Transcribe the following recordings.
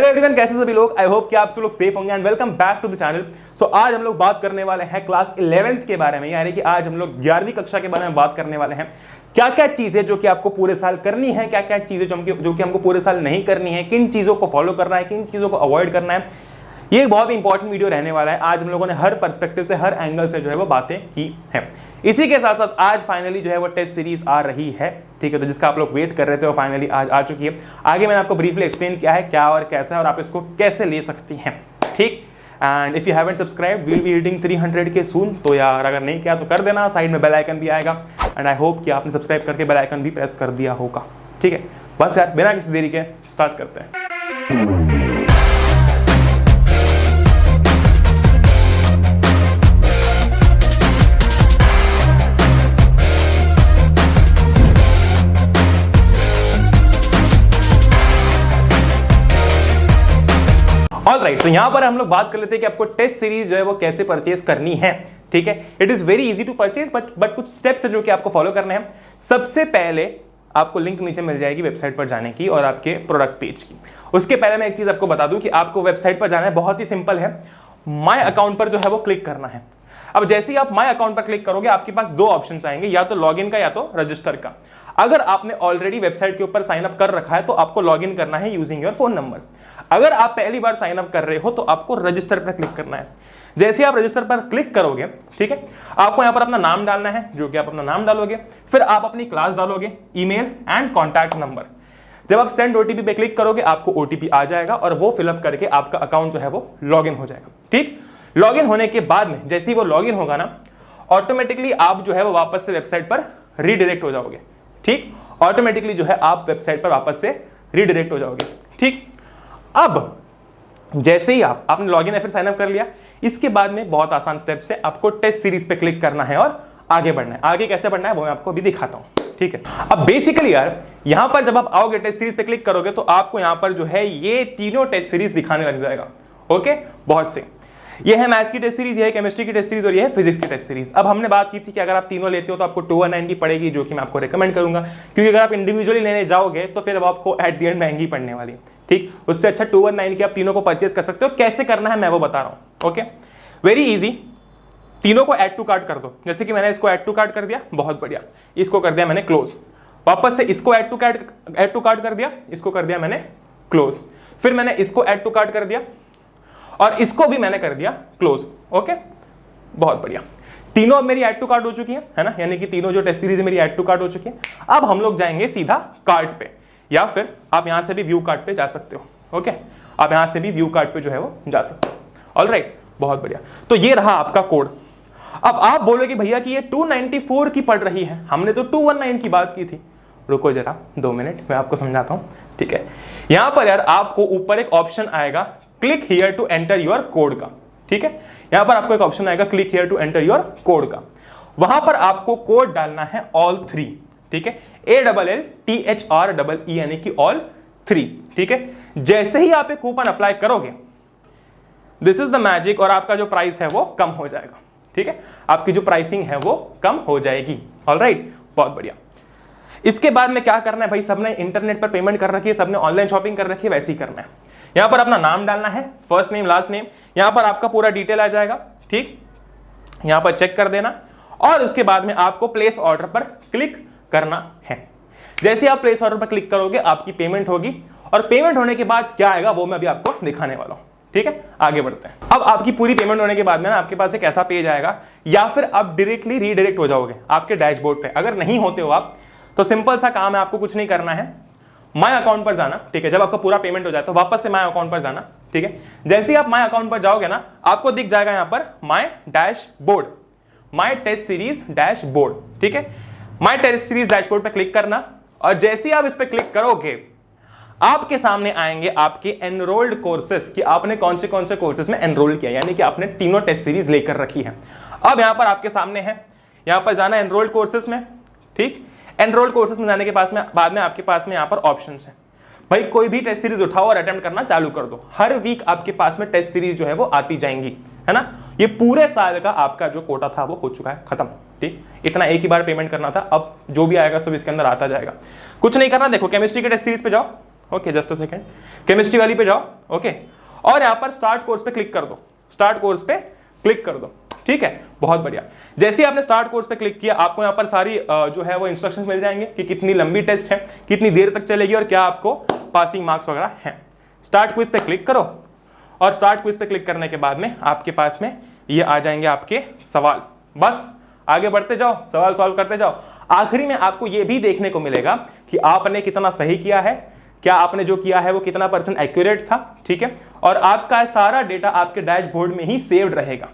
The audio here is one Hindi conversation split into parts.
हेलो एवरीवन, कैसे सभी लोग। आई होप कि आप सब लोग सेफ होंगे and welcome back to the channel. So आज हम लोग बात करने वाले हैं क्लास 11th के बारे में, यानी कि आज हम लोग 11वीं कक्षा के बारे में बात करने वाले हैं। क्या क्या चीजें जो कि आपको पूरे साल करनी है, क्या क्या चीजें जो कि हमको पूरे साल नहीं करनी है, किन चीजों को फॉलो करना है, किन चीजों को अवॉइड करना है। ये एक बहुत ही इंपॉर्टेंट वीडियो रहने वाला है। आज हम लोगों ने हर पर्सपेक्टिव से, हर एंगल से जो है वो बातें की हैं। इसी के साथ साथ आज फाइनली जो है वो टेस्ट सीरीज आ रही है, ठीक है। तो जिसका आप लोग वेट कर रहे थे वो फाइनली आज आ चुकी है। आगे मैंने आपको ब्रीफली एक्सप्लेन किया है क्या और कैसा है और आप इसको कैसे ले सकती हैं, ठीक। And if you haven't subscribed, we will be hitting 300 K सून। तो यार अगर नहीं किया तो कर देना, साइड में बेल आइकन भी आएगा एंड आई होप कि आपने सब्सक्राइब करके बेल आइकन भी प्रेस कर दिया होगा, ठीक है। बस यार बिना किसी देरी के स्टार्ट करते हैं। ऑलराइट, तो यहां पर हम लोग बात कर लेते हैं कि आपको टेस्ट सीरीज जो है वो कैसे परचेज करनी है, ठीक है। It is very easy to purchase but कुछ स्टेप्स है जो कि आपको फॉलो करने हैं। सबसे पहले आपको लिंक नीचे मिल जाएगी वेबसाइट पर जाने की और आपके प्रोडक्ट पेज की। उसके पहले मैं एक चीज आपको बता दूं कि आपको वेबसाइट पर जाना है, बहुत ही सिंपल है। माय अकाउंट पर जो है वो क्लिक करना है। अब जैसे ही आप माय अकाउंट पर क्लिक करोगे आपके पास दो ऑप्शन आएंगे, या तो लॉगिन का या तो रजिस्टर का। अगर आपने ऑलरेडी वेबसाइट के ऊपर साइन अप कर रखा है तो आपको लॉगिन करना है यूजिंग योर फोन नंबर। अगर आप पहली बार साइन अप कर रहे हो तो आपको रजिस्टर पर क्लिक करना है। जैसे आप रजिस्टर पर क्लिक करोगे, ठीक है, आपको यहां पर अपना नाम डालना है, जो कि आप अपना नाम डालोगे। फिर आप अपनी क्लास डालोगे, ईमेल एंड कॉन्टैक्ट नंबर। जब आप सेंड ओटीपी पे क्लिक करोगे आपको ओटीपी आ जाएगा और वो फिलअप करके आपका अकाउंट जो है वो लॉगिन हो जाएगा, ठीक। लॉगिन होने के बाद में जैसे ही वो लॉगिन होगा ना, ऑटोमेटिकली आप जो है वो वापस से वेबसाइट पर रीडायरेक्ट हो जाओगे, ठीक। ऑटोमेटिकली जो है आप वेबसाइट पर वापस से रीडायरेक्ट हो जाओगे, ठीक। अब जैसे ही आपने लॉगिन या फिर साइन अप कर लिया, इसके बाद में बहुत आसान स्टेप्स है। आपको टेस्ट सीरीज पे क्लिक करना है और आगे बढ़ना है। आगे कैसे बढ़ना है वो मैं आपको अभी दिखाता हूं, ठीक है। अब बेसिकली यार यहां पर जब आप आओगे टेस्ट सीरीज पे क्लिक करोगे तो आपको यहां पर जो है ये तीनों टेस्ट सीरीज दिखाने लग जाएगा, ओके। बहुत से ये है मैथ्स की टेस्ट सीरीज, ये है केमिस्ट्री की टेस्ट सीरीज और ये है फिजिक्स की टेस्ट सीरीज। अब हमने बात की थी कि अगर आप तीनों लेते हो तो आपको 219 की पड़ेगी, जो कि मैं आपको रेकमेंड करूंगा, क्योंकि अगर आप इंडिविजुअली लेने जाओगे तो फिर आपको एट द एंड महंगी पड़ने वाली, ठीक। उससे अच्छा 219 की आप तीनों को परचेज कर सकते हो। कैसे करना है मैं वो बता रहा हूं, ओके। वेरी इजी, तीनों को ऐड टू कार्ट कर दो। जैसे कि मैंने इसको ऐड टू कार्ट कर दिया, बहुत बढ़िया। इसको कर दिया मैंने क्लोज, वापस से इसको ऐड टू कार्ट कर दिया, इसको कर दिया मैंने क्लोज। फिर मैंने इसको ऐड टू कार्ट कर दिया और इसको भी मैंने कर दिया क्लोज, ओके। बहुत बढ़िया, तीनों अब मेरी ऐड टू कार्ट हो चुकी है ना, यानी कि तीनों जो टेस्ट सीरीज है मेरी ऐड टू कार्ट हो चुकी है। अब हम लोग जाएंगे सीधा कार्ट पे, या फिर आप यहां से भी व्यू कार्ट पे जा सकते हो, ओके। आप यहां से भी व्यू कार्ट पे जो है वो जा सकते हो, ऑलराइट। बहुत बढ़िया, तो ये रहा आपका कोड। अब आप बोलोगे भैया कि ये 294 की पड़ रही है, हमने तो 219 की बात की थी। रुको जरा 2 मिनट, मैं आपको समझाता हूं, ठीक है। यहां पर यार आपको ऊपर एक ऑप्शन आएगा click here to enter your code का, ठीक है। यहां पर आपको एक ऑप्शन आएगा click here to enter your code का। वहां पर आपको कोड डालना है ऑल 3, ठीक है। ALLTHREE यानी कि ऑल 3, ठीक है। जैसे ही आप एक कूपन अप्लाई करोगे, दिस इज द मैजिक, और आपका जो प्राइस है वो कम हो जाएगा, ठीक है। आपकी जो प्राइसिंग है वो कम हो जाएगी, ऑलराइट। बहुत बढ़िया। इसके बाद में क्या करना है भाई, सबने इंटरनेट पर पेमेंट कर रखी है, सबने ऑनलाइन शॉपिंग कर रखी है, वैसे ही करना है। यहां पर अपना नाम डालना है, फर्स्ट नेम लास्ट नेम, यहां पर आपका पूरा डिटेल आ जाएगा, ठीक। यहां पर चेक कर देना और उसके बाद में आपको प्लेस ऑर्डर पर क्लिक करना है। जैसे आप प्लेस ऑर्डर पर क्लिक करोगे आपकी पेमेंट होगी, और पेमेंट होने के बाद क्या आएगा वो मैं अभी आपको दिखाने वाला हूं, ठीक है। आगे बढ़ते हैं। अब आपकी पूरी पेमेंट होने के बाद में ना आपके पास एक ऐसा पेज आएगा, या फिर आप डायरेक्टली रीडायरेक्ट हो जाओगे आपके डैशबोर्ड पे। अगर नहीं होते हो आप तो सिंपल सा काम है, आपको कुछ नहीं करना है, माय अकाउंट पर जाना, ठीक है। जब आपका पूरा पेमेंट हो जाए तो वापस से माय अकाउंट पर जाना, ठीक है। जैसे ही आप माय अकाउंट पर जाओगे ना, आपको दिख जाएगा यहां पर my dashboard, my test series dashboard, ठीक है। माय टेस्ट सीरीज डैशबोर्ड पर क्लिक करना, और जैसे ही आप इस पर क्लिक करोगे आपके सामने आएंगे आपके एनरोल्ड कोर्सेस, कि आपने कौन से कोर्सेस में एनरोल किया, यानी कि आपने तीनों टेस्ट सीरीज लेकर रखी है। अब यहां पर आपके सामने है, यहां पर जाना एनरोल्ड कोर्सेस में, ठीक। एनरोल्ड कोर्सेस में जाने के बाद में आपके पास में यहां पर ऑप्शंस है। भाई कोई भी टेस्ट सीरीज उठाओ और अटेम्प्ट करना चालू कर दो। हर वीक आपके पास में टेस्ट सीरीज जो है वो आती जाएंगी, है ना। ये पूरे साल का आपका जो कोटा था वो हो चुका है खत्म, ठीक। इतना एक ही बार पेमेंट करना था, अब जो भी आएगा सब इसके अंदर आता जाएगा। कुछ नहीं करना, देखो केमिस्ट्री के टेस्ट सीरीज पे जाओ, okay just a second, chemistry वाली पे जाओ, ओके, और यहाँ पर स्टार्ट कोर्स पे क्लिक कर दो, स्टार्ट कोर्स पे क्लिक कर दो, ठीक है, बहुत बढ़िया। जैसे ही आपने स्टार्ट कोर्स पे क्लिक किया, आपको यहाँ पर सारी जो है वो इंस्ट्रक्शंस मिल जाएंगे कि कितनी लंबी टेस्ट है, कितनी देर तक चलेगी और क्या आपको पासिंग मार्क्स वगैरह हैं। स्टार्ट क्विज पे क्लिक करो, और स्टार्ट क्विज पे क्लिक करने के बाद में आपके पास में ये आ जाएंगे आपके सवाल, बस आगे बढ़ते जाओ, सवाल सॉल्व करते जाओ। आखिरी में आपको ये भी देखने को मिलेगा कि आपने कितना सही किया है, क्या आपने जो किया है वो कितना % एक्यूरेट था, ठीक है, और आपका सारा डेटा आपके डैशबोर्ड में ही सेव्ड रहेगा।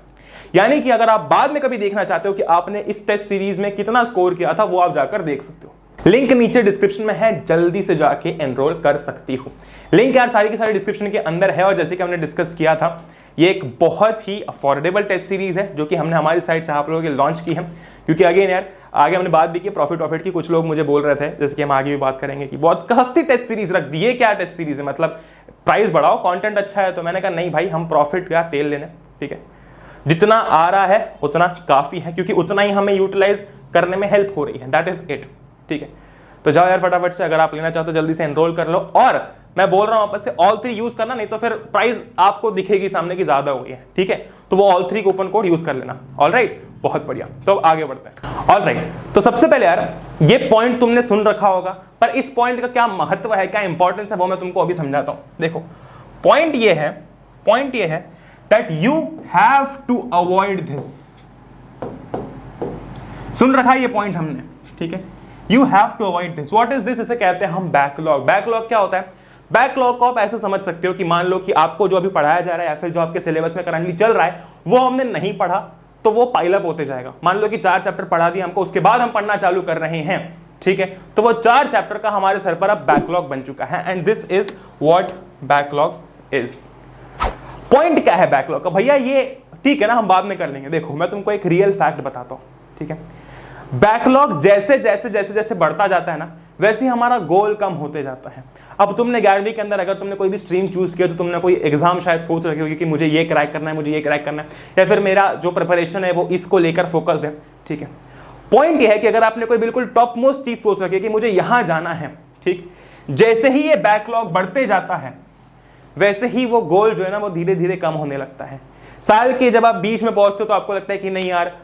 यानी कि अगर आप बाद में कभी देखना चाहते हो कि आपने इस टेस्ट सीरीज में कितना स्कोर किया था, वो आप जाकर देख सकते हो। लिंक नीचे डिस्क्रिप्शन में है, जल्दी से जाके एनरोल कर सकती हो। लिंक यार सारी की सारी डिस्क्रिप्शन के अंदर है, और जैसे कि हमने डिस्कस किया था, ये एक बहुत ही अफोर्डेबल टेस्ट सीरीज है जो कि हमने हमारी साइट से आप लोगों के लॉन्च की है। क्योंकि अगेन यार आगे हमने बात भी की प्रॉफिट की, कुछ लोग मुझे बोल रहे थे, जैसे कि हम आगे भी बात करेंगे, कि बहुत सस्ती टेस्ट सीरीज रख दी, ये क्या टेस्ट सीरीज है, मतलब प्राइस बढ़ाओ, कंटेंट अच्छा है। तो मैंने कहा नहीं भाई, हम प्रॉफिट का तेल लेने, ठीक है, जितना आ रहा है उतना काफी है, क्योंकि उतना ही हमें यूटिलाइज करने में हेल्प हो रही है, दैट इज इट, ठीक है। तो जाओ यार फटाफट से, अगर आप लेना चाहते हो जल्दी से एनरोल कर लो। और मैं बोल रहा हूं वापस से, ऑल 3 यूज करना, नहीं तो फिर प्राइस आपको दिखेगी सामने की ज्यादा हो गई है, ठीक है, तो वो ऑल 3 कूपन कोड यूज कर लेना। ऑलराइट, बहुत बढ़िया। तो अब आगे बढ़ते हैं। ऑलराइट, तो सबसे पहले यार ये पॉइंट तुमने सुन रखा होगा, पर इस पॉइंट का क्या महत्व है, क्या इंपॉर्टेंस है, वो मैं तुमको अभी समझाता हूं। देखो पॉइंट ये है that you have to avoid this. सुन रखा है ये पॉइंट हमने, ठीक है, you have to avoid this. What is this? इसे कहते हैं हम बैकलॉग। बैकलॉग क्या होता है? बैकलॉग को आप ऐसे समझ सकते हो कि मान लो कि आपको जो अभी पढ़ाया जा रहा है या फिर जो आपके सिलेबस में करंटली चल रहा है वो हमने नहीं पढ़ा, तो वो पाइलअप होते जाएगा। मान लो कि 4 चैप्टर पढ़ा दिए हमको, उसके बाद हम पढ़ना चालू कर रहे हैं, ठीक है, तो वो 4 चैप्टर का हमारे सर पर अब बैकलॉग बन चुका है। And this is what backlog is. Point क्या है बैकलॉग का? भैया ये ठीक है ना, हम बाद में कर लेंगे। देखो मैं तुमको एक रियल फैक्ट बताता हूं, ठीक है, बैकलॉग जैसे जैसे जैसे जैसे बढ़ता जाता है ना, वैसे ही हमारा गोल कम होते जाता है। अब तुमने 11वीं के अंदर अगर तुमने कोई भी स्ट्रीम चूज किया, तो तुमने कोई एग्जाम शायद सोच रखी होगी कि मुझे ये क्रैक करना है, मुझे ये क्रैक करना है, या फिर मेरा जो प्रिपरेशन है वो इसको लेकर फोकस्ड है, ठीक है। पॉइंट ये है कि अगर आपने कोई बिल्कुल टॉप मोस्ट चीज सोच रखी है कि मुझे यहां जाना है, ठीक, जैसे ही ये बैकलॉग बढ़ते जाता है वैसे ही वो गोल जो है ना वो धीरे धीरे कम होने लगता है। साल के जब आप बीच में पहुंचते हो तो आपको लगता है कि नहीं यार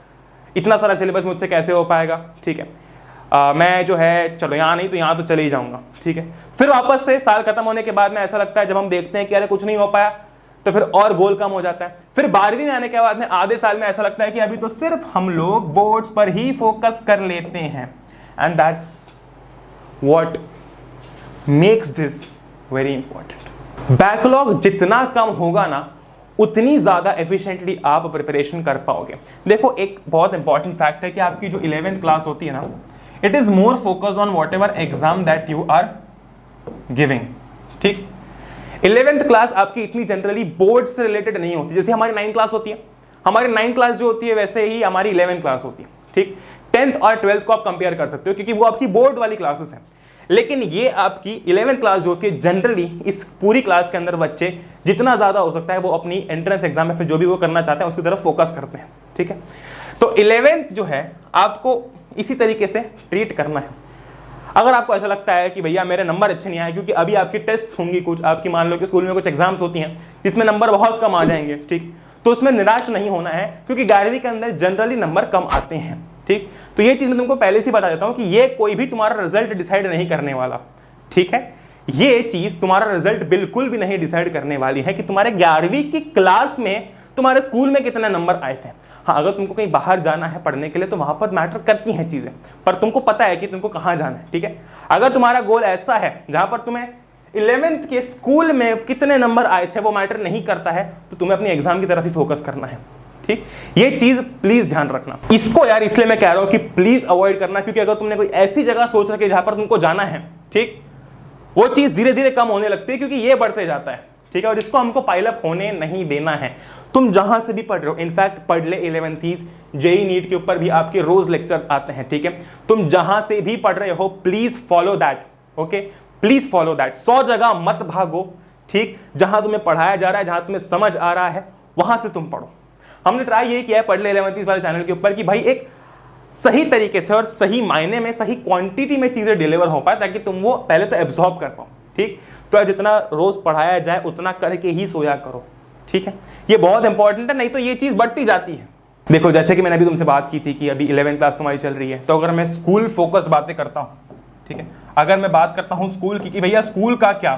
इतना सारा सिलेबस मुझसे कैसे हो पाएगा, ठीक है, मैं जो है चलो यहाँ नहीं तो यहाँ तो चले ही जाऊंगा, ठीक है। फिर वापस से साल खत्म होने के बाद में ऐसा लगता है, जब हम देखते हैं कि अरे कुछ नहीं हो पाया, तो फिर और गोल कम हो जाता है। फिर 12वीं में आने के बाद में आधे साल में ऐसा लगता है कि अभी तो सिर्फ हम लोग बोर्ड्स पर ही फोकस कर लेते हैं। And that's what makes this very important. Backlog जितना कम होगा ना, उतनी ज्यादा एफिशिएंटली आप प्रिपरेशन कर पाओगे। देखो एक बहुत इंपॉर्टेंट फैक्ट है कि आपकी जो 11th क्लास होती है ना, it is more focused on whatever exam that you are giving, ठीक। 11th क्लास आपकी इतनी जनरली बोर्ड से रिलेटेड नहीं होती, जैसे हमारी 9th क्लास होती है। हमारी 9th क्लास जो होती है वैसे ही हमारी 11th क्लास होती है, ठीक। 10th और 12th को आप कंपेयर कर सकते हो क्योंकि वो आपकी बोर्ड वाली क्लासेस हैं। लेकिन ये आपकी 11th क्लास जो कि जनरली इस पूरी क्लास के अंदर बच्चे जितना ज़्यादा हो सकता है वो अपनी एंट्रेंस एग्जाम या फिर जो भी वो करना चाहते हैं उसकी तरफ फोकस करते हैं, ठीक है। तो 11th जो है आपको इसी तरीके से ट्रीट करना है। अगर आपको ऐसा लगता है कि भैया मेरे नंबर अच्छे नहीं आए, क्योंकि अभी आपकी टेस्ट होंगी, कुछ आपकी मान लो कि स्कूल में कुछ एग्जाम्स होती हैं जिसमें नंबर बहुत कम आ जाएंगे, ठीक, तो उसमें निराश नहीं होना है, क्योंकि 11वीं के अंदर जनरली नंबर कम आते हैं, ठीक। तो ये चीज़ मैं तुमको पहले से बता देता हूँ कि ये कोई भी तुम्हारा रिजल्ट डिसाइड नहीं करने वाला, ठीक है। ये चीज़ तुम्हारा रिजल्ट बिल्कुल भी नहीं डिसाइड करने वाली है कि तुम्हारे 11वीं की क्लास में तुम्हारे स्कूल में कितने नंबर आए थे। हाँ, अगर तुमको कहीं बाहर जाना है पढ़ने के लिए तो वहाँ पर मैटर करती हैं चीज़ें, पर तुमको पता है कि तुमको कहाँ जाना है, ठीक है। अगर तुम्हारा गोल ऐसा है जहाँ पर तुम्हें 11th के स्कूल में कितने नंबर आए थे वो मैटर नहीं करता है, तो तुम्हें अपनी एग्जाम की तरफ ही फोकस करना है, ठीक। ये चीज प्लीज ध्यान रखना। इसको यार इसलिए मैं कह रहा हूं कि प्लीज अवॉइड करना, क्योंकि अगर तुमने कोई ऐसी जगह सोच रखी है जहां पर तुमको जाना है, ठीक, वो चीज धीरे धीरे कम होने लगती है क्योंकि ये बढ़ते जाता है, ठीक है। और इसको हमको पाइलअप होने नहीं देना है। तुम जहां से भी पढ़ रहे हो, इनफैक्ट पढ़ ले 11th जेई नीट के ऊपर भी आपके रोज लेक्चर्स आते हैं, ठीक है। तुम जहां से भी पढ़ रहे हो please follow that, okay, please follow that. 100 जगह मत भागो, ठीक। जहां तुम्हें पढ़ाया जा रहा है, जहां तुम्हें समझ आ रहा है, वहां से तुम पढ़ो। हमने ट्राई ये किया है पढ़ ले 11th वाले चैनल के ऊपर कि भाई एक सही तरीके से और सही मायने में, सही क्वांटिटी में चीजें डिलीवर हो पाए, ताकि तुम वो पहले तो एब्जॉर्ब कर पाओ, ठीक। तो यार जितना रोज पढ़ाया जाए उतना करके ही सोया करो, ठीक है। ये बहुत इंपॉर्टेंट है, नहीं तो ये चीज बढ़ती जाती है। देखो जैसे कि मैंने अभी तुमसे बात की थी कि अभी 11th क्लास तुम्हारी चल रही है, तो अगर मैं स्कूल फोकस्ड बातें करता हूँ, ठीक है, अगर मैं बात करता हूँ स्कूल की कि भैया स्कूल का क्या,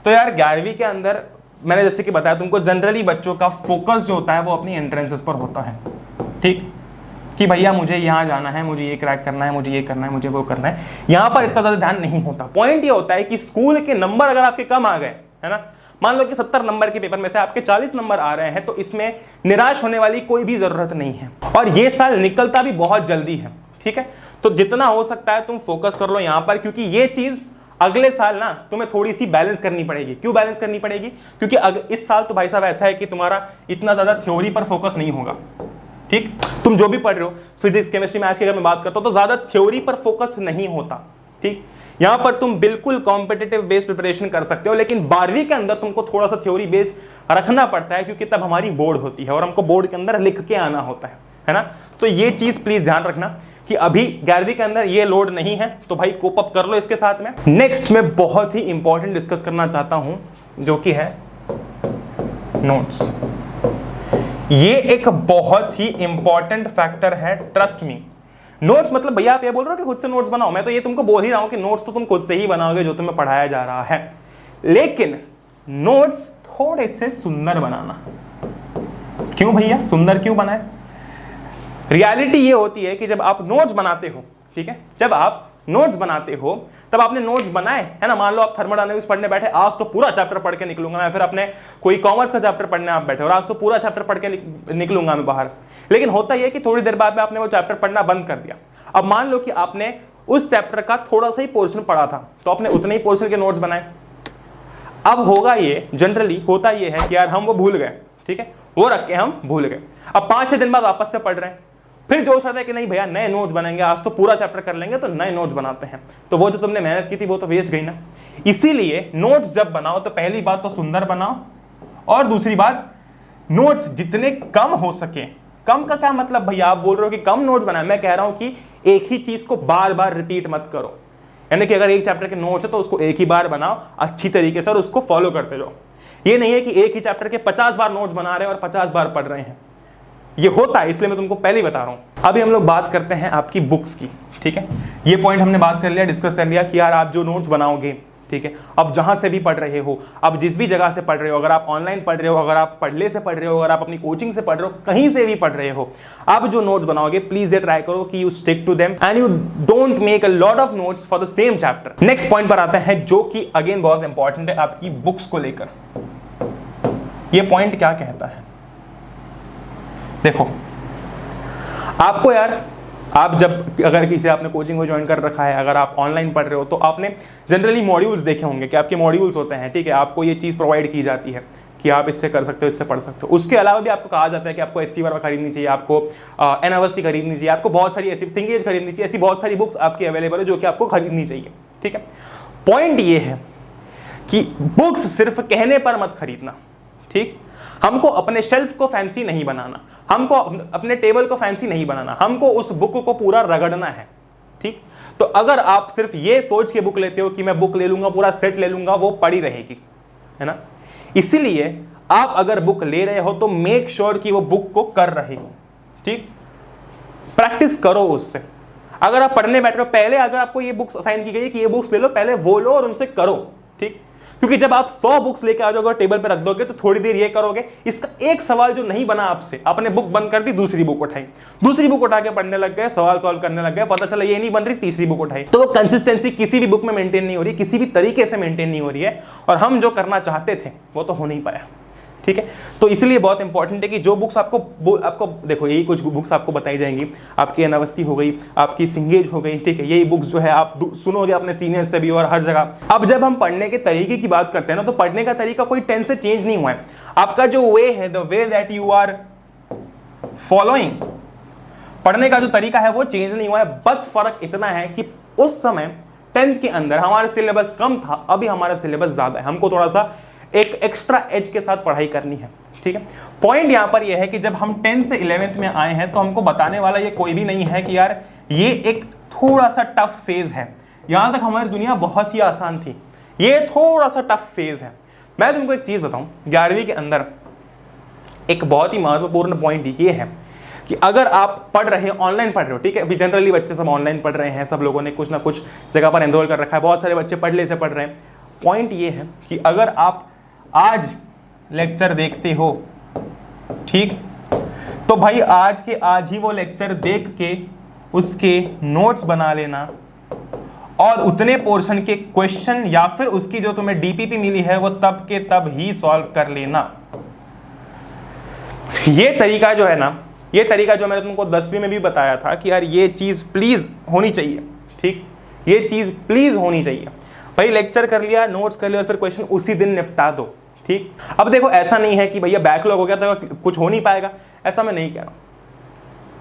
तो यार 11वीं के अंदर मैंने जैसे कि बताया तुमको, जनरली बच्चों का फोकस जो होता है वो अपनी एंट्रेंसेस पर होता है, ठीक, कि भैया मुझे यहाँ जाना है, मुझे ये क्रैक करना है, मुझे ये करना है, मुझे वो करना है। यहाँ पर इतना ज़्यादा ध्यान नहीं होता। पॉइंट ये होता है कि स्कूल के नंबर अगर आपके कम आ गए, है ना, मान लो कि 70 नंबर के पेपर में से आपके 40 नंबर आ रहे हैं, तो इसमें निराश होने वाली कोई भी ज़रूरत नहीं है। और ये साल निकलता भी बहुत जल्दी है, ठीक है। तो जितना हो सकता है तुम फोकस कर लो यहाँ पर, क्योंकि ये चीज़ अगले साल ना तुम्हें थोड़ी सी बैलेंस करनी पड़ेगी। क्यों बैलेंस करनी पड़ेगी? क्योंकि इस साल तो भाई साहब ऐसा है कि तुम्हारा इतना ज़्यादा थ्योरी पर फोकस नहीं होगा, ठीक। तुम जो भी पढ़ रहे हो, फिजिक्स, केमिस्ट्री, मैथ्स की अगर मैं बात करता हूँ, तो ज़्यादा थ्योरी पर फोकस नहीं होता, ठीक। यहाँ पर तुम बिल्कुल कॉम्पिटिटिव बेस्ड प्रिपरेशन कर सकते हो, लेकिन 12वीं के अंदर तुमको थोड़ा सा थ्योरी बेस्ड रखना पड़ता है, क्योंकि तब हमारी बोर्ड होती है और हमको बोर्ड के अंदर लिख के आना होता है ना। तो ये चीज़ प्लीज़ ध्यान रखना कि अभी 11वीं के अंदर ये लोड नहीं है, तो भाई कोप अप कर लो इसके साथ में। नेक्स्ट मैं बहुत ही इंपॉर्टेंट डिस्कस करना चाहता हूं, जो कि है नोट्स। ये एक बहुत ही इंपॉर्टेंट फैक्टर है, ट्रस्ट मी। नोट्स मतलब भैया आप ये बोल रहे हो कि खुद से नोट्स बनाओ, मैं तो ये तुमको बोल ही रहा हूं कि नोट्स तो तुम खुद से ही बनाओगे जो तुम्हें पढ़ाया जा रहा है, लेकिन नोट्स थोड़े से सुंदर बनाना। क्यों भैया सुंदर क्यों बनाए? रियलिटी ये होती है कि जब आप नोट्स बनाते हो, ठीक है, जब आप नोट्स बनाते हो तब आपने नोट्स बनाए, है ना, मान लो आप थर्मोडायनामिक्स पढ़ने बैठे, आज तो पूरा चैप्टर पढ़ के निकलूंगा मैं, फिर अपने कोई कॉमर्स का चैप्टर पढ़ने आप बैठे और आज तो पूरा चैप्टर पढ़ के निकलूंगा मैं बाहर। लेकिन होता यह कि थोड़ी देर बाद में आपने वो चैप्टर पढ़ना बंद कर दिया। अब मान लो कि आपने उस चैप्टर का थोड़ा सा ही पोर्शन पढ़ा था, तो आपने उतने ही पोर्शन के नोट्स बनाए। अब होगा ये, जनरली होता ये है कि यार हम वो भूल गए, ठीक है, वो रख के हम भूल गए। अब 5-6 दिन बाद वापस से पढ़ रहे हैं, फिर जोश आता है कि नहीं भैया नए नोट्स बनाएंगे, आज तो पूरा चैप्टर कर लेंगे, तो नए नोट्स बनाते हैं। तो वो जो तुमने मेहनत की थी वो तो वेस्ट गई ना। इसीलिए नोट्स जब बनाओ तो पहली बात तो सुंदर बनाओ, और दूसरी बात नोट्स जितने कम हो सके। कम का क्या मतलब भैया? आप बोल रहे हो कि कम नोट्स बनाए, मैं कह रहा हूं कि एक ही चीज को बार बार रिपीट मत करो। यानी कि अगर एक चैप्टर के नोट्स है तो उसको एक ही बार बनाओ अच्छी तरीके से और उसको फॉलो करते जाओ। ये नहीं है कि एक ही चैप्टर के 50 बार नोट्स बना रहे हैं और 50 बार पढ़ रहे हैं। ये होता है, इसलिए मैं तुमको पहले ही बता रहा हूं। अभी हम लोग बात करते हैं आपकी बुक्स की, ठीक है। ये पॉइंट हमने बात कर लिया, डिस्कस कर लिया कि यार आप जो नोट्स बनाओगे, ठीक है, अब जहां से भी पढ़ रहे हो, अब जिस भी जगह से पढ़ रहे हो, अगर आप ऑनलाइन पढ़ रहे हो, अगर आप पढ़ले से पढ़ रहे हो, अगर आप अपनी कोचिंग से पढ़ रहे हो, कहीं से भी पढ़ रहे हो, आप जो नोट्स बनाओगे प्लीज ये ट्राई करो कि you stick to them and you don't make a lot of notes for the same chapter. Next point पर आता है, जो कि अगेन बहुत इंपॉर्टेंट है आपकी बुक्स को लेकर। ये पॉइंट क्या कहता है? देखो आपको यार, आप जब अगर किसी आपने कोचिंग को ज्वाइन कर रखा है, अगर आप ऑनलाइन पढ़ रहे हो, तो आपने जनरली मॉड्यूल्स देखे होंगे कि आपके मॉड्यूल्स होते हैं, ठीक है, आपको ये चीज़ प्रोवाइड की जाती है कि आप इससे कर सकते हो, इससे पढ़ सकते हो। उसके अलावा भी आपको कहा जाता है कि आपको HC वर्मा खरीदनी चाहिए, आपको एनवर्सिटी खरीदनी चाहिए, आपको बहुत सारी ऐसी सिंगेज खरीदनी चाहिए, ऐसी बहुत सारी बुक्स आपकी अवेलेबल है जो कि आपको खरीदनी चाहिए, ठीक है। पॉइंट ये है कि बुक्स सिर्फ कहने पर मत खरीदना, ठीक। हमको अपने शेल्फ को फैंसी नहीं बनाना, हमको अपने टेबल को फैंसी नहीं बनाना, हमको उस बुक को पूरा रगड़ना है, ठीक। तो अगर आप सिर्फ ये सोच के बुक लेते हो कि मैं बुक ले लूंगा, पूरा सेट ले लूंगा, वो पड़ी रहेगी, है ना। इसीलिए आप अगर बुक ले रहे हो तो मेक श्योर कि वो बुक को कर रहे हो, ठीक। प्रैक्टिस करो उससे। अगर आप पढ़ने बैठ रहे हो, पहले अगर आपको ये बुक्स असाइन की गई कि ये बुक्स ले लो, पहले वो लो और उनसे करो, ठीक। क्योंकि जब आप 100 बुक्स लेके आ जाओगे टेबल पे रख दोगे तो थोड़ी देर ये करोगे, इसका एक सवाल जो नहीं बना आपसे, आपने बुक बंद कर दी, दूसरी बुक उठाई, दूसरी बुक उठा के पढ़ने लग गए, सवाल सॉल्व करने लग गए, पता चला ये नहीं बन रही, तीसरी बुक उठाई। तो वो कंसिस्टेंसी किसी भी बुक में मेंटेन नहीं हो रही, किसी भी तरीके से मेंटेन नहीं हो रही है, और हम जो करना चाहते थे वो तो हो नहीं पाया, ठीक है। तो इसलिए बहुत इंपॉर्टेंट है कि जो बुक्स आपको देखो, यही कुछ बुक्स आपको बताई जाएंगी, आपकी अनावस्थी हो गई, आपकी सिंगेज हो गई, ठीक है। यही बुक्स जो है आप सुनोगे अपने सीनियर से भी और हर जगह। अब जब हम पढ़ने के तरीके की बात करते हैं ना, तो पढ़ने का तरीका कोई 10 से चेंज नहीं हुआ है। आपका जो वे है, the way that you are following, पढ़ने का जो तरीका है वो चेंज नहीं हुआ है। बस फर्क इतना है कि उस समय 10th के अंदर हमारा सिलेबस कम था, अभी हमारा सिलेबस ज्यादा है, हमको थोड़ा सा एक एक्स्ट्रा एज के साथ पढ़ाई करनी है, ठीक है। पॉइंट यहां पर यह है कि जब हम 10 से 11th में आए हैं तो हमको बताने वाला ये कोई भी नहीं है कि यार ये एक थोड़ा सा टफ फेज है, यहां तक हमारी दुनिया बहुत ही आसान थी, ये थोड़ा सा टफ फेज है। मैं तुमको एक चीज बताऊं, 11वीं के अंदर एक बहुत ही महत्वपूर्ण पॉइंट ये है कि अगर आप पढ़ रहे हैं, ऑनलाइन पढ़ रहे हो, ठीक है, अभी जनरली बच्चे सब ऑनलाइन पढ़ रहे हैं, सब लोगों ने कुछ ना कुछ जगह पर एनरोल कर रखा है, बहुत सारे बच्चे पढ़ले से पढ़ रहे हैं। पॉइंट ये है कि अगर आप आज लेक्चर देखते हो, ठीक, तो भाई आज के आज ही वो लेक्चर देख के उसके नोट्स बना लेना और उतने पोर्शन के क्वेश्चन या फिर उसकी जो तुम्हें डीपीपी मिली है वो तब के तब ही सॉल्व कर लेना। ये तरीका जो है ना, ये तरीका जो मैंने तुमको 10वीं में भी बताया था कि यार ये चीज प्लीज होनी चाहिए, ठीक, ये चीज प्लीज होनी चाहिए। भाई लेक्चर कर लिया, नोट्स कर लिया और फिर क्वेश्चन उसी दिन निपटा दो, ठीक। अब देखो ऐसा नहीं है कि भैया बैकलॉग हो गया तो कुछ हो नहीं पाएगा, ऐसा मैं नहीं कह रहा हूं।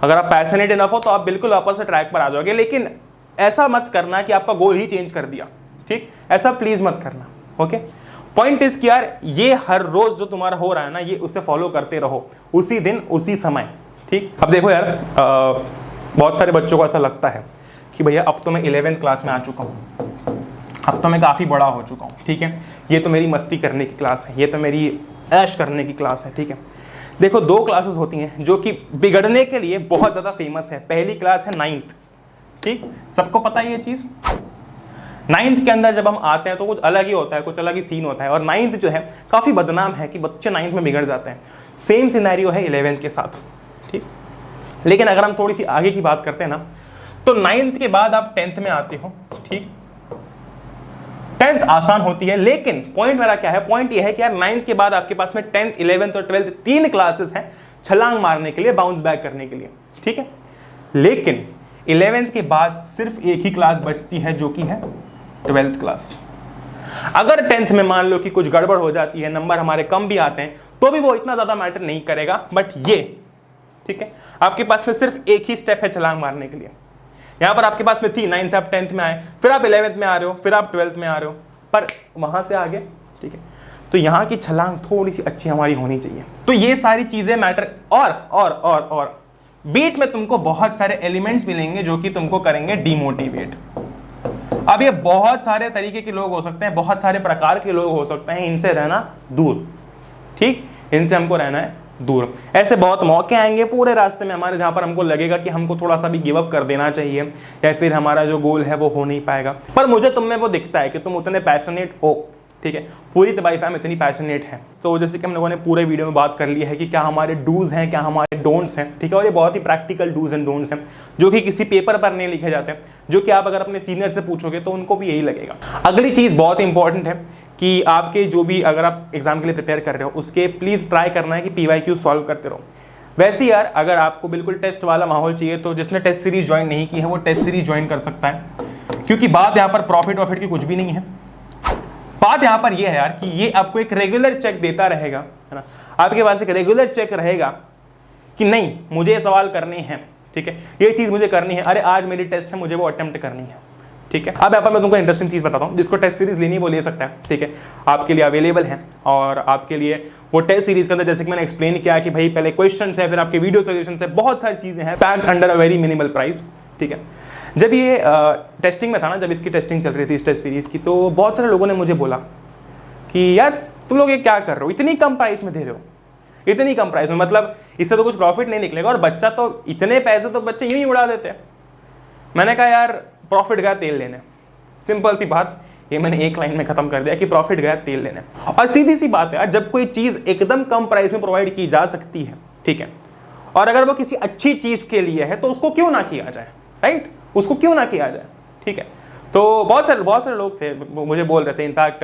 अगर आप पैशनेट इनफ हो तो आप बिल्कुल वापस से ट्रैक पर आ जाओगे, लेकिन ऐसा मत करना कि आपका गोल ही चेंज कर दिया, ठीक, ऐसा प्लीज मत करना, ओके। पॉइंट इज कि यार ये हर रोज जो तुम्हारा हो रहा है ना, ये उसे फॉलो करते रहो, उसी दिन उसी समय, ठीक। अब देखो यार बहुत सारे बच्चों को ऐसा लगता है कि भैया अब तो मैं 11th क्लास में आ चुका हूँ, अब तो मैं काफ़ी बड़ा हो चुका हूँ, ठीक है, ये तो मेरी मस्ती करने की क्लास है, ये तो मेरी ऐश करने की क्लास है, ठीक है। देखो 2 क्लासेस होती हैं जो कि बिगड़ने के लिए बहुत ज़्यादा फेमस है। पहली क्लास है 9th, ठीक, सबको पता है ये चीज़। 9th के अंदर जब हम आते हैं तो कुछ अलग ही होता है, कुछ अलग ही सीन होता है, और 9th जो है काफ़ी बदनाम है कि बच्चे 9th में बिगड़ जाते हैं। सेम सिनेरियो है 11th के साथ, ठीक। लेकिन अगर हम थोड़ी सी आगे की बात करते हैं ना, तो 9th के बाद आप 10th में आते हो, ठीक। 10th आसान होती है, लेकिन पॉइंट मेरा क्या है, पॉइंट ये है कि यार 9th के बाद आपके पास में 10th, 11th और 12th 3 क्लासेस हैं छलांग मारने के लिए, बाउंस बैक करने के लिए, ठीक है। लेकिन 11th के बाद सिर्फ एक ही क्लास बचती है जो कि है 12th क्लास। अगर 10th में मान लो कि कुछ गड़बड़ हो जाती है, नंबर हमारे कम भी आते हैं, तो भी वो इतना ज्यादा मैटर नहीं करेगा, बट ये, ठीक है, आपके पास में सिर्फ एक ही स्टेप है छलांग मारने के लिए। यहां पर आपके पास में थी 9 से आप 10th में आए, फिर आप 11th में आ रहे हो, फिर आप 12th में आ रहे हो, पर वहां से आगे, ठीक है, तो यहां की छलांग थोड़ी सी अच्छी हमारी होनी चाहिए। तो ये सारी चीजें मैटर, और बीच में तुमको बहुत सारे एलिमेंट्स मिलेंगे जो कि तुमको करेंगे डिमोटिवेट। अब ये बहुत सारे तरीके के लोग हो सकते हैं, बहुत सारे प्रकार के लोग हो सकते हैं, इनसे रहना दूर, ठीक, इनसे हमको रहना है दूर। ऐसे बहुत मौके आएंगे पूरे रास्ते में हमारे जहां पर हमको लगेगा कि हमको थोड़ा सा भी गिव अप कर देना चाहिए या फिर हमारा जो गोल है वो हो नहीं पाएगा, पर मुझे तुम में वो दिखता है कि तुम उतने पैशनेट हो, ठीक है, पूरी तबाही फैम इतनी पैशनेट है। तो जैसे कि हम लोगों ने पूरे वीडियो में बात कर ली है कि क्या हमारे डूज हैं, क्या हमारे डोंट्स हैं, ठीक है, और ये बहुत ही प्रैक्टिकल डूज एंड डोंट्स हैं जो कि किसी पेपर पर नहीं लिखे जाते हैं, जो कि आप अगर अपने सीनियर से पूछोगे तो उनको भी यही लगेगा। अगली चीज़ बहुत इंपॉर्टेंट है कि आपके जो भी, अगर आप एग्जाम के लिए प्रिपेयर कर रहे हो, उसके प्लीज़ ट्राई करना है कि PYQ सॉल्व करते रहो। वैसे यार अगर आपको बिल्कुल टेस्ट वाला माहौल चाहिए तो जिसने टेस्ट सीरीज ज्वाइन नहीं की है वो टेस्ट सीरीज ज्वाइन कर सकता है, क्योंकि बात यहाँ पर प्रॉफिट वॉफिट की कुछ भी नहीं है। बात यहाँ पर यह है यार कि ये आपको एक रेगुलर चेक देता रहेगा, है ना, आपके पास एक रेगुलर चेक रहेगा कि नहीं मुझे ये सवाल करने हैं, ठीक है, ये चीज़ मुझे करनी है, अरे आज मेरी टेस्ट है, मुझे वो अटेम्प्ट करनी है, ठीक है। अब यहाँ पर मैं तुमको इंटरेस्टिंग चीज़ बताता हूँ, जिसको टेस्ट सीरीज लेनी है वो ले सकता है, ठीक है, आपके लिए अवेलेबल है। और आपके लिए वो टेस्ट सीरीज के अंदर जैसे कि मैंने एक्सप्लेन किया कि भाई पहले क्वेश्चन है, फिर आपके वीडियो सोल्यूशन है, बहुत सारी चीज़ें हैं, packed under a very minimal price, ठीक है। जब ये टेस्टिंग में था ना, जब इसकी टेस्टिंग चल रही थी इस टेस्ट सीरीज़ की, तो बहुत सारे लोगों ने मुझे बोला कि यार तुम लोग ये क्या कर रहे हो, इतनी कम प्राइस में दे रहे हो, इतनी कम प्राइस में, मतलब इससे तो कुछ प्रॉफिट नहीं निकलेगा, और बच्चा तो इतने पैसे तो बच्चे यूं ही उड़ा देते हैं। मैंने कहा यार प्रॉफिट गया तेल लेने, सिंपल सी बात, ये मैंने एक लाइन में खत्म कर दिया कि प्रॉफिट गया तेल लेने। और सीधी सी बात है यार, जब कोई चीज़ एकदम कम प्राइस में प्रोवाइड की जा सकती है, ठीक है, और अगर वो किसी अच्छी चीज़ के लिए है तो उसको क्यों ना किया जाए, राइट, उसको क्यों ना किया जाए, ठीक है। तो बहुत सारे लोग थे मुझे बोल रहे थे, इनफैक्ट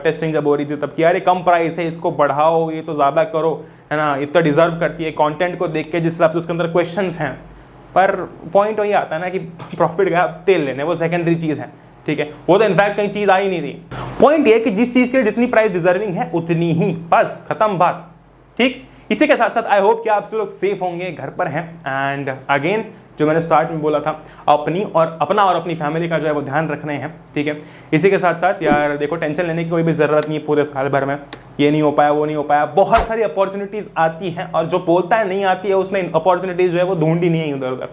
टेस्टिंग जब हो रही थी तब कि यार ये कम प्राइस है, इसको बढ़ाओ, ये तो ज़्यादा करो, है ना, इतना डिजर्व करती है कंटेंट को देख के जिस हिसाब से उसके अंदर क्वेश्चंस हैं। पर पॉइंट वही आता है ना कि प्रॉफिट गया तेल लेने, वो सेकेंडरी चीज़ है, ठीक है, वो तो इनफैक्ट कहीं चीज़ आ ही नहीं रही। पॉइंट ये कि जिस चीज़ के लिए जितनी प्राइस डिजर्विंग है उतनी ही, बस खत्म बात, ठीक। इसी के साथ साथ आई होप कि आप सब लोग सेफ होंगे, घर पर हैं, एंड अगेन जो मैंने स्टार्ट में बोला था, अपना और अपनी फैमिली का जो है वो ध्यान रखने हैं, ठीक है। इसी के साथ साथ यार देखो टेंशन लेने की कोई भी ज़रूरत नहीं है, पूरे साल भर में ये नहीं हो पाया वो नहीं हो पाया, बहुत सारी अपॉर्चुनिटीज़ आती हैं, और जो बोलता है नहीं आती है उसने अपॉर्चुनिटीज़ जो है वो ढूंढी नहीं है उधर उधर,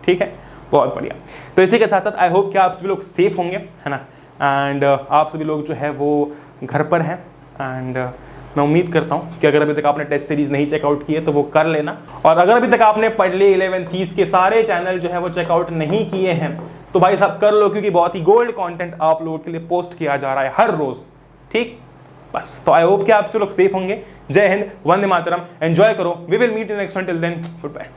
ठीक है, बहुत बढ़िया। तो इसी के साथ साथ आई होप कि आप सभी लोग सेफ होंगे, है ना, एंड आप सभी लोग जो है वो घर पर हैं एंड मैं उम्मीद करता हूँ कि अगर अभी तक आपने टेस्ट सीरीज नहीं चेकआउट की है तो वो कर लेना, और अगर अभी तक आपने पढ़ले 11th के सारे चैनल जो है वो चेकआउट नहीं किए हैं तो भाई साहब कर लो, क्योंकि बहुत ही गोल्ड कंटेंट आप लोगों के लिए पोस्ट किया जा रहा है हर रोज। ठीक, बस तो आई होप कि आप सब लोग सेफ होंगे। जय हिंद, वंदे मातरम, एंजॉय करो, we will meet in next one, till then good bye.